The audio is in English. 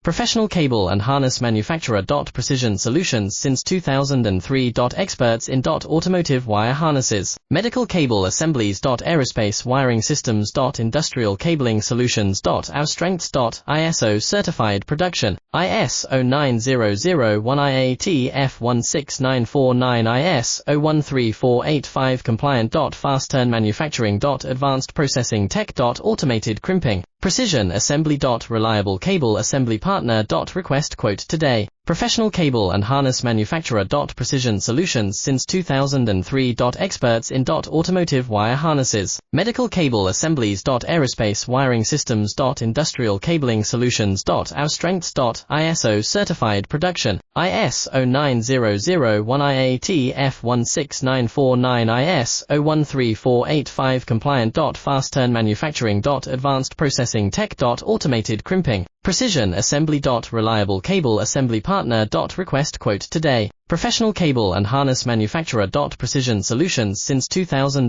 Professional cable and harness manufacturer. Precision Solutions since 2003. Experts in automotive wire harnesses, medical cable assemblies. Aerospace wiring systems. Industrial cabling solutions. Our strengths. ISO certified production, ISO 9001 IAT F16949 ISO 13485 compliant. Fast turn manufacturing. Advanced processing tech. Automated crimping, precision assembly. Reliable cable assembly partner. Request quote today. Professional cable and harness manufacturer. Precision Solutions since 2003. Experts in automotive wire harnesses, medical cable assemblies. Aerospace wiring systems. Industrial cabling solutions. Our strengths. ISO certified production, ISO 9001 IAT F16949 ISO 13485 compliant. Fast turn manufacturing. Advanced processing tech. Automated crimping, precision assembly. Reliable cable assembly partner. Request quote today. Professional cable and harness manufacturer. Precision Solutions since 2003.